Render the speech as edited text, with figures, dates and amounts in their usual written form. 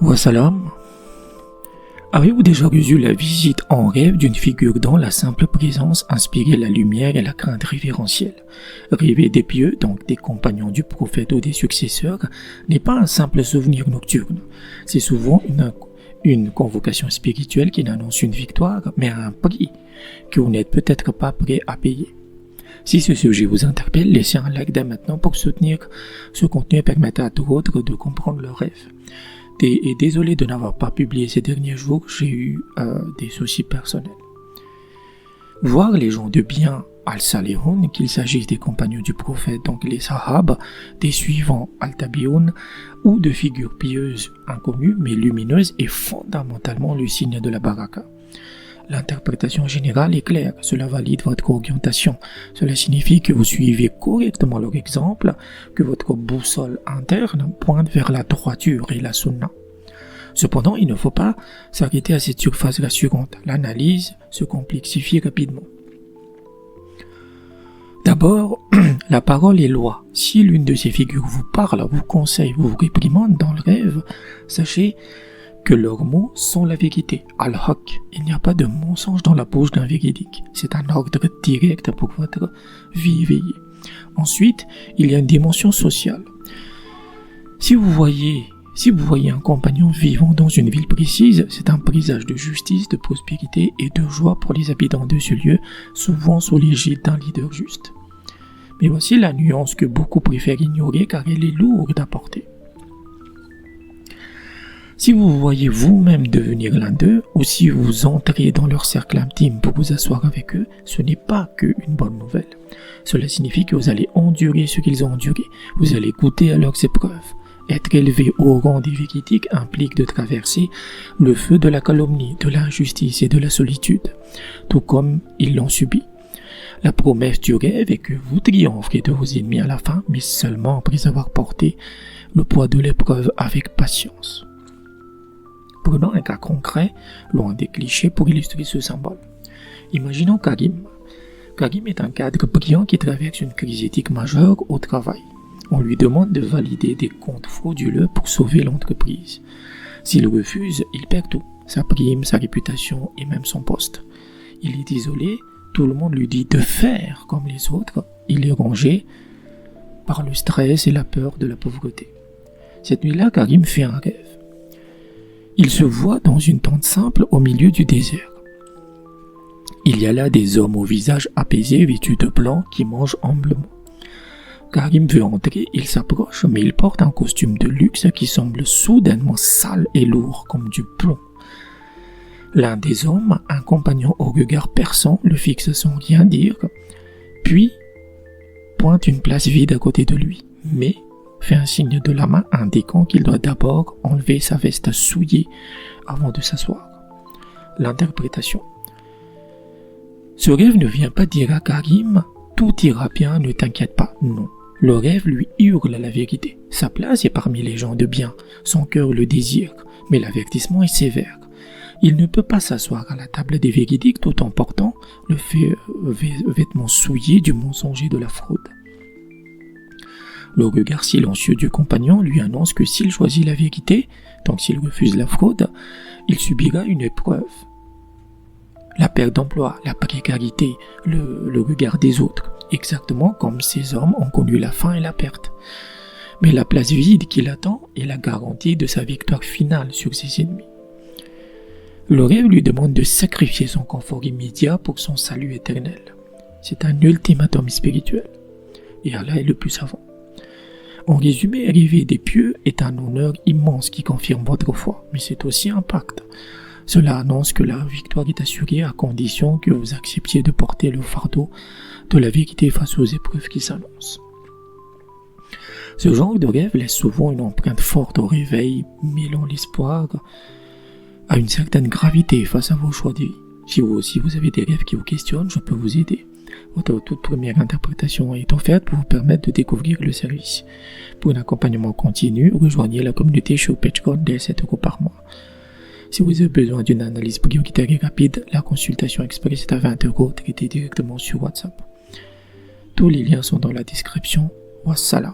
Wassalam. Avez-vous déjà reçu la visite en rêve d'une figure dont la simple présence inspirait la lumière et la crainte révérentielle? Rêver des pieux, donc des compagnons du prophète ou des successeurs, n'est pas un simple souvenir nocturne. C'est souvent une convocation spirituelle qui n'annonce une victoire, mais un prix que vous n'êtes peut-être pas prêt à payer. Si ce sujet vous interpelle, laissez un like dès maintenant pour soutenir ce contenu et permettre à d'autres de comprendre leurs rêves. Et désolé de n'avoir pas publié ces derniers jours, j'ai eu des soucis personnels. Voir les gens de bien al-Salihun, qu'il s'agisse des compagnons du prophète, donc les Sahaba, des suivants al-Tabi'un, ou de figures pieuses inconnues mais lumineuses, est fondamentalement le signe de la baraka. L'interprétation générale est claire, cela valide votre orientation. Cela signifie que vous suivez correctement leur exemple, que votre boussole interne pointe vers la droiture et la sunna. Cependant, il ne faut pas s'arrêter à cette surface rassurante. L'analyse se complexifie rapidement. D'abord, la parole est loi. Si l'une de ces figures vous parle, vous conseille, vous réprimande dans le rêve, sachez que leurs mots sont la vérité, al-haq. Il n'y a pas de mensonge dans la bouche d'un véridique. C'est un ordre direct pour votre vie éveillée. Ensuite, il y a une dimension sociale. Si vous voyez un compagnon vivant dans une ville précise, c'est un présage de justice, de prospérité et de joie pour les habitants de ce lieu, souvent sous l'égide d'un leader juste. Mais voici la nuance que beaucoup préfèrent ignorer car elle est lourde à porter. Si vous voyez vous-même devenir l'un d'eux, ou si vous entrez dans leur cercle intime pour vous asseoir avec eux, ce n'est pas qu'une bonne nouvelle. Cela signifie que vous allez endurer ce qu'ils ont enduré, vous allez goûter à leurs épreuves. Être élevé au rang des véridiques implique de traverser le feu de la calomnie, de l'injustice et de la solitude, tout comme ils l'ont subi. La promesse du rêve est que vous triompherez de vos ennemis à la fin, mais seulement après avoir porté le poids de l'épreuve avec patience. Prenons un cas concret, loin des clichés, pour illustrer ce symbole. Imaginons Karim. Karim est un cadre brillant qui traverse une crise éthique majeure au travail. On lui demande de valider des comptes frauduleux pour sauver l'entreprise. S'il refuse, il perd tout, sa prime, sa réputation et même son poste. Il est isolé, tout le monde lui dit de faire comme les autres, il est rongé par le stress et la peur de la pauvreté. Cette nuit-là, Karim fait un rêve. Il se voit dans une tente simple au milieu du désert. Il y a là des hommes au visage apaisé, vêtus de blanc, qui mangent humblement. Karim veut entrer, il s'approche, mais il porte un costume de luxe qui semble soudainement sale et lourd comme du plomb. L'un des hommes, un compagnon au regard perçant, le fixe sans rien dire, puis pointe une place vide à côté de lui, mais fait un signe de la main indiquant qu'il doit d'abord enlever sa veste souillée avant de s'asseoir. L'interprétation. Ce rêve ne vient pas dire à Karim « Tout ira bien, ne t'inquiète pas ». Non. Le rêve lui hurle la vérité. Sa place est parmi les gens de bien. Son cœur le désire, mais l'avertissement est sévère. Il ne peut pas s'asseoir à la table des véridiques tout en portant le vêtement souillé du mensonge et de la fraude. Le regard silencieux du compagnon lui annonce que s'il choisit la vérité, donc s'il refuse la fraude, il subira une épreuve. La perte d'emploi, la précarité, le regard des autres, exactement comme ces hommes ont connu la faim et la perte. Mais la place vide qui l'attend est la garantie de sa victoire finale sur ses ennemis. Le rêve lui demande de sacrifier son confort immédiat pour son salut éternel. C'est un ultimatum spirituel. Et Allah est le plus savant. En résumé, rêver des pieux est un honneur immense qui confirme votre foi, mais c'est aussi un pacte. Cela annonce que la victoire est assurée à condition que vous acceptiez de porter le fardeau de la vérité face aux épreuves qui s'annoncent. Ce genre de rêve laisse souvent une empreinte forte au réveil, mêlant l'espoir à une certaine gravité face à vos choix de vie. Si vous aussi vous avez des rêves qui vous questionnent, je peux vous aider. Votre toute première interprétation est offerte pour vous permettre de découvrir le service. Pour un accompagnement continu, rejoignez la communauté sur Patreon dès 7 € par mois. Si vous avez besoin d'une analyse prioritaire et rapide, la consultation express est à 20 €, traitée directement sur WhatsApp. Tous les liens sont dans la description. Wassalam.